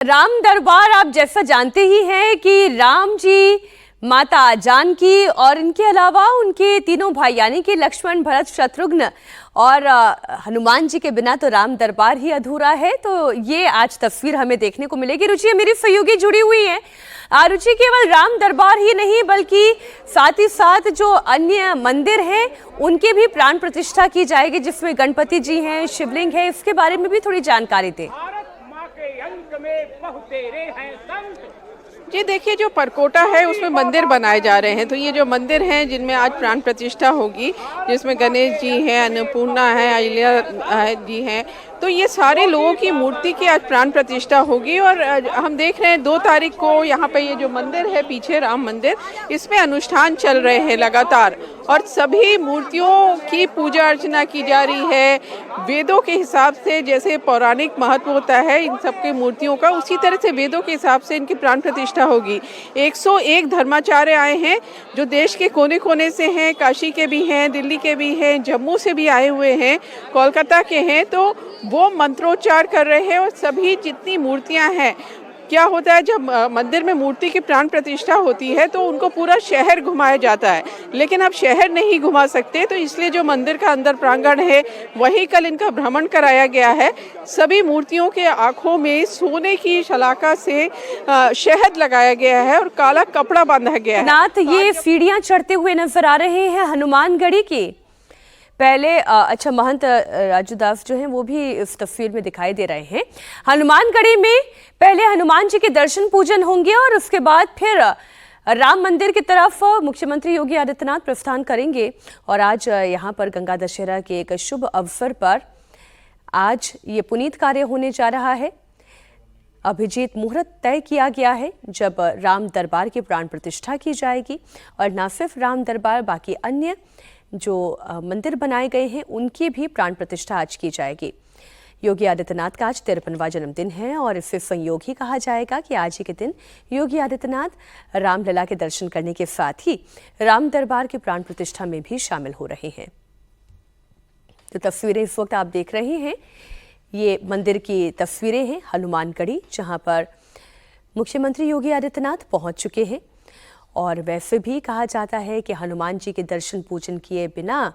राम दरबार आप जैसा जानते ही हैं कि राम जी, माता जानकी और इनके अलावा उनके तीनों भाई यानी कि लक्ष्मण, भरत, शत्रुघ्न और हनुमान जी के बिना तो राम दरबार ही अधूरा है। तो ये आज तस्वीर हमें देखने को मिलेगी। रुचि, मेरी सहयोगी जुड़ी हुई है। रुचि, केवल राम दरबार ही नहीं बल्कि साथ ही साथ जो अन्य मंदिर हैं उनकी भी प्राण प्रतिष्ठा की जाएगी, जिसमें गणपति जी हैं, शिवलिंग है। इसके बारे में भी थोड़ी जानकारी दें। जी देखिए, जो परकोटा है उसमें मंदिर बनाए जा रहे हैं। तो ये जो मंदिर हैं जिनमें आज प्राण प्रतिष्ठा होगी, जिसमें गणेश जी हैं, अन्नपूर्णा है, अहिल्या जी हैं, तो ये सारे लोगों की मूर्ति की आज प्राण प्रतिष्ठा होगी। और हम देख रहे हैं 2 तारीख को यहाँ पे ये जो मंदिर है पीछे, राम मंदिर, इसमें अनुष्ठान चल रहे हैं लगातार और सभी मूर्तियों की पूजा अर्चना की जा रही है। वेदों के हिसाब से जैसे पौराणिक महत्व होता है इन सब की मूर्तियों का, उसी तरह से वेदों के हिसाब से इनकी प्राण प्रतिष्ठा होगी। 101 धर्माचार्य आए हैं जो देश के कोने कोने से हैं, काशी के भी हैं, दिल्ली के भी हैं, जम्मू से भी आए हुए हैं, कोलकाता के हैं। तो वो मंत्रोच्चार कर रहे हैं और सभी जितनी मूर्तियां हैं, क्या होता है जब मंदिर में मूर्ति की प्राण प्रतिष्ठा होती है तो उनको पूरा शहर घुमाया जाता है, लेकिन अब शहर नहीं घुमा सकते, तो इसलिए जो मंदिर का अंदर प्रांगण है वहीं कल इनका भ्रमण कराया गया है। सभी मूर्तियों के आंखों में सोने की शलाका से शहद लगाया गया है और काला कपड़ा बांधा गया है। नाथ, ये सीढ़ियां चढ़ते हुए नजर आ रहे हैं हनुमानगढ़ी की। पहले अच्छा, महंत राजू दास जो हैं वो भी इस तस्वीर में दिखाई दे रहे हैं। हनुमानगढ़ी में पहले हनुमान जी के दर्शन पूजन होंगे और उसके बाद फिर राम मंदिर की तरफ मुख्यमंत्री योगी आदित्यनाथ प्रस्थान करेंगे। और आज यहाँ पर गंगा दशहरा के एक शुभ अवसर पर आज ये पुनीत कार्य होने जा रहा है। अभिजीत मुहूर्त तय किया गया है जब राम दरबार की प्राण प्रतिष्ठा की जाएगी। और न सिर्फ राम दरबार, बाकी अन्य जो मंदिर बनाए गए हैं उनकी भी प्राण प्रतिष्ठा आज की जाएगी। योगी आदित्यनाथ का आज 53वां जन्मदिन है और इससे संयोग ही कहा जाएगा कि आज ही के दिन योगी आदित्यनाथ रामलला के दर्शन करने के साथ ही राम दरबार की प्राण प्रतिष्ठा में भी शामिल हो रहे हैं। तो तस्वीरें इस वक्त आप देख रहे हैं, ये मंदिर की तस्वीरें हैं हनुमानगढ़ी, जहां पर मुख्यमंत्री योगी आदित्यनाथ पहुंच चुके हैं। और वैसे भी कहा जाता है कि हनुमान जी के दर्शन पूजन किए बिना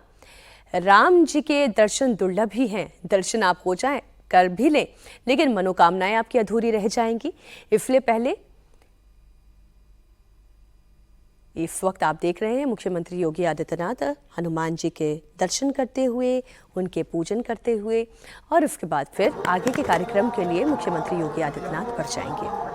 राम जी के दर्शन दुर्लभ ही हैं। दर्शन आप हो जाएं, कर भी लें, लेकिन मनोकामनाएं आपकी अधूरी रह जाएंगी। इसलिए पहले इस वक्त आप देख रहे हैं मुख्यमंत्री योगी आदित्यनाथ हनुमान जी के दर्शन करते हुए, उनके पूजन करते हुए, और उसके बाद फिर आगे के कार्यक्रम के लिए मुख्यमंत्री योगी आदित्यनाथ बढ़ जाएंगे।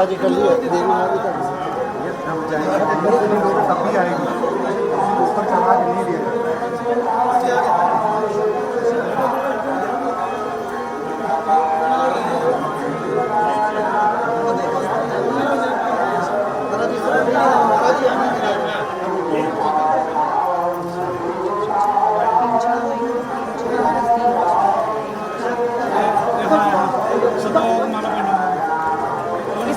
कर लिया देवी माता का हम जाएंगे तब भी आएगी, ऊपर चढ़ा के नहीं दिया।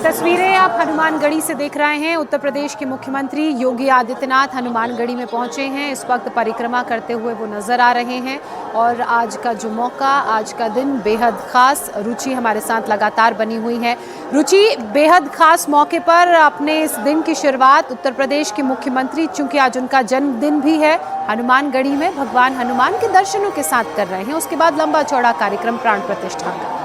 तस्वीरें आप हनुमानगढ़ी से देख रहे हैं। उत्तर प्रदेश के मुख्यमंत्री योगी आदित्यनाथ हनुमानगढ़ी में पहुंचे हैं। इस वक्त परिक्रमा करते हुए वो नजर आ रहे हैं और आज का जो मौका, आज का दिन बेहद खास। रुचि हमारे साथ लगातार बनी हुई है। रुचि, बेहद खास मौके पर अपने इस दिन की शुरुआत उत्तर प्रदेश के मुख्यमंत्री, चूंकि आज उनका जन्मदिन भी है, हनुमानगढ़ी में भगवान हनुमान के दर्शनों के साथ कर रहे हैं। उसके बाद लंबा चौड़ा कार्यक्रम प्राण प्रतिष्ठा का।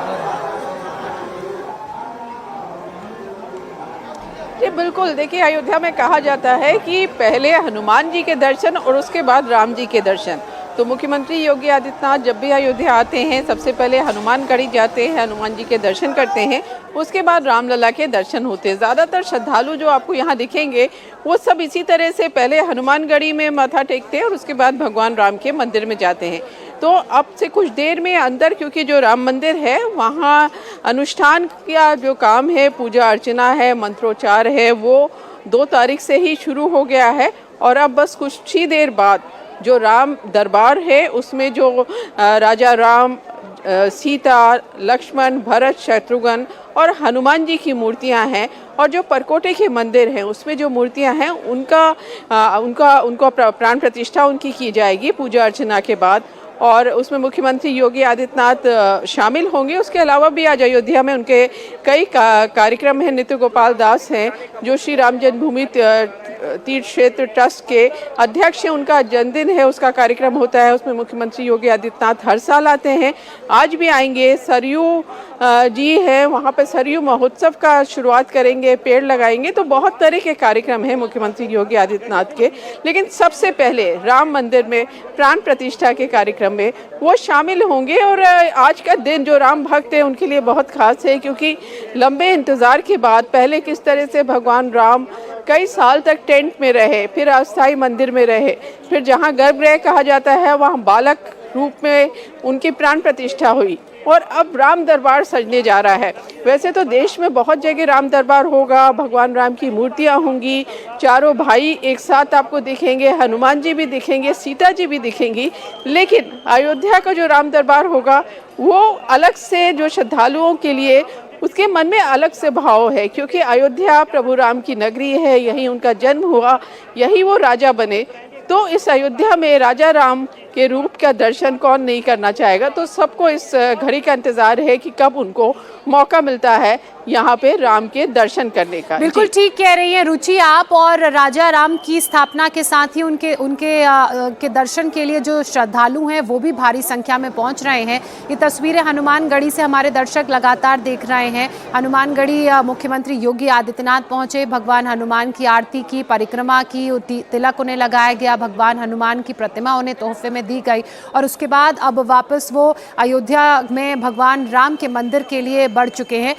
जी बिल्कुल, देखिए अयोध्या में कहा जाता है कि पहले हनुमान जी के दर्शन और उसके बाद राम जी के दर्शन। तो मुख्यमंत्री योगी आदित्यनाथ जब भी अयोध्या आते हैं सबसे पहले हनुमानगढ़ी जाते हैं, हनुमान जी के दर्शन करते हैं, उसके बाद रामलला के दर्शन होते हैं। ज़्यादातर श्रद्धालु जो आपको यहाँ दिखेंगे वो सब इसी तरह से पहले हनुमानगढ़ी में माथा टेकते हैं और उसके बाद भगवान राम के मंदिर में जाते हैं। तो अब से कुछ देर में अंदर, क्योंकि जो राम मंदिर है वहाँ अनुष्ठान का जो काम है, पूजा अर्चना है, मंत्रोच्चार है, वो 2 तारीख से ही शुरू हो गया है और अब बस कुछ ही देर बाद जो राम दरबार है उसमें जो राजा राम, सीता, लक्ष्मण, भरत, शत्रुघ्न और हनुमान जी की मूर्तियां हैं और जो परकोटे के मंदिर हैं उसमें जो मूर्तियां हैं उनका प्राण प्रतिष्ठा उनकी की जाएगी पूजा अर्चना के बाद। और उसमें मुख्यमंत्री योगी आदित्यनाथ शामिल होंगे। उसके अलावा भी आज अयोध्या में उनके कई कार्यक्रम हैं। नित्य गोपाल दास हैं जो श्री राम जन्मभूमि तीर्थ क्षेत्र ट्रस्ट के अध्यक्ष हैं, उनका जन्मदिन है, उसका कार्यक्रम होता है, उसमें मुख्यमंत्री योगी आदित्यनाथ हर साल आते हैं, आज भी आएंगे। सरयू जी हैं, वहाँ पे सरयू महोत्सव का शुरुआत करेंगे, पेड़ लगाएंगे। तो बहुत तरह के कार्यक्रम हैं मुख्यमंत्री योगी आदित्यनाथ के, लेकिन सबसे पहले राम मंदिर में प्राण प्रतिष्ठा के कार्यक्रम में वो शामिल होंगे। और आज का दिन जो राम भक्त हैं उनके लिए बहुत खास है, क्योंकि लंबे इंतज़ार के बाद पहले किस तरह से भगवान राम कई साल तक टेंट में रहे, फिर अस्थाई मंदिर में रहे, फिर जहाँ गर्भगृह कहा जाता है वहाँ बालक रूप में उनकी प्राण प्रतिष्ठा हुई और अब राम दरबार सजने जा रहा है। वैसे तो देश में बहुत जगह राम दरबार होगा, भगवान राम की मूर्तियाँ होंगी, चारों भाई एक साथ आपको दिखेंगे, हनुमान जी भी दिखेंगे, सीता जी भी दिखेंगी, लेकिन अयोध्या का जो राम दरबार होगा वो अलग से, जो श्रद्धालुओं के लिए उसके मन में अलग से भाव है, क्योंकि अयोध्या प्रभु राम की नगरी है, यहीं उनका जन्म हुआ, यहीं वो राजा बने। तो इस अयोध्या में राजा राम के रूप का दर्शन कौन नहीं करना चाहेगा। तो सबको इस घड़ी का इंतजार है कि कब उनको मौका मिलता है यहाँ पे राम के दर्शन करने का। बिल्कुल ठीक कह रही हैं रुचि आप। और राजा राम की स्थापना के साथ ही उनके दर्शन के लिए जो श्रद्धालु हैं वो भी भारी संख्या में पहुंच रहे हैं। ये तस्वीरें हनुमानगढ़ी से हमारे दर्शक लगातार देख रहे हैं। हनुमानगढ़ी मुख्यमंत्री योगी आदित्यनाथ पहुंचे, भगवान हनुमान की आरती की, परिक्रमा की, तिलक उन्हें लगाया गया, भगवान हनुमान की प्रतिमा उन्हें तोहफे में दी गई और उसके बाद अब वापस वो अयोध्या में भगवान राम के मंदिर के लिए बढ़ चुके हैं।